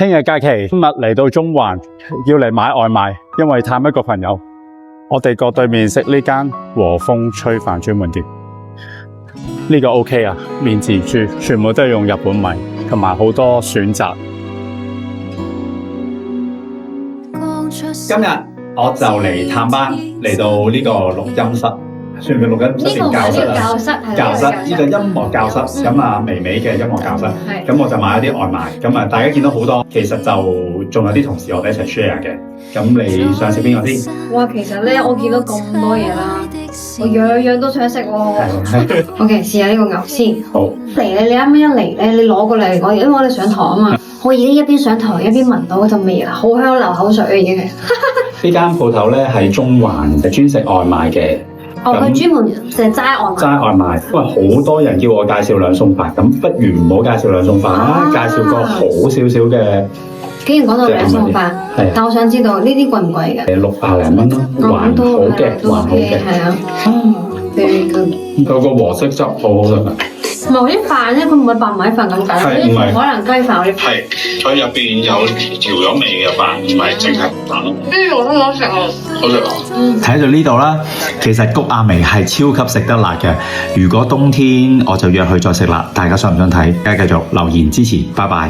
聽日假期，今日嚟到中環要嚟買外賣，因為探一個朋友。我哋過對面食呢間和風炊飯專門店，呢個 OK 啊，免治豬全部都係用日本米，同埋好多選擇。今日我就嚟探班，嚟到呢個錄音室。算唔算錄音室定教室啊？教室呢個音樂教室，咁啊微微嘅音樂教室，咁我就買咗啲外賣，咁啊大家見到好多，其實就仲有啲同事我哋一齊 share 嘅，咁你想食邊個先？哇，其實咧我見到咁多嘢啦，我樣樣都想食喎。OK， 試下呢個牛先。好。嚟咧，你啱啱一嚟咧，你攞過嚟我，因為我哋上堂啊嘛，我已經一邊上堂一邊聞到嗰陣味啦，好香流口水啊已經係。呢間鋪頭咧係中環專食外賣嘅。哦，佢專門淨係齋外賣。齋外賣，因為好多人叫我介紹兩餸飯，咁不如唔好介紹兩餸飯啦，介紹個好少少嘅。竟然講到兩餸飯，但我想知道呢啲貴唔貴嘅？600零蚊咯，還好嘅，還好嘅。係啊，佢個和式汁好好食啊！唔係嗰啲飯咧，佢唔係白米飯咁解，嗰啲可能雞飯嗰啲。係，佢入邊有調咗味嘅飯，唔係淨係飯咯。我都想食啊！好食啊！睇到呢度啦，其實谷阿眉係超級食得辣嘅。如果冬天我就約佢再食辣，大家想唔想睇？大家繼續留言支持，拜拜。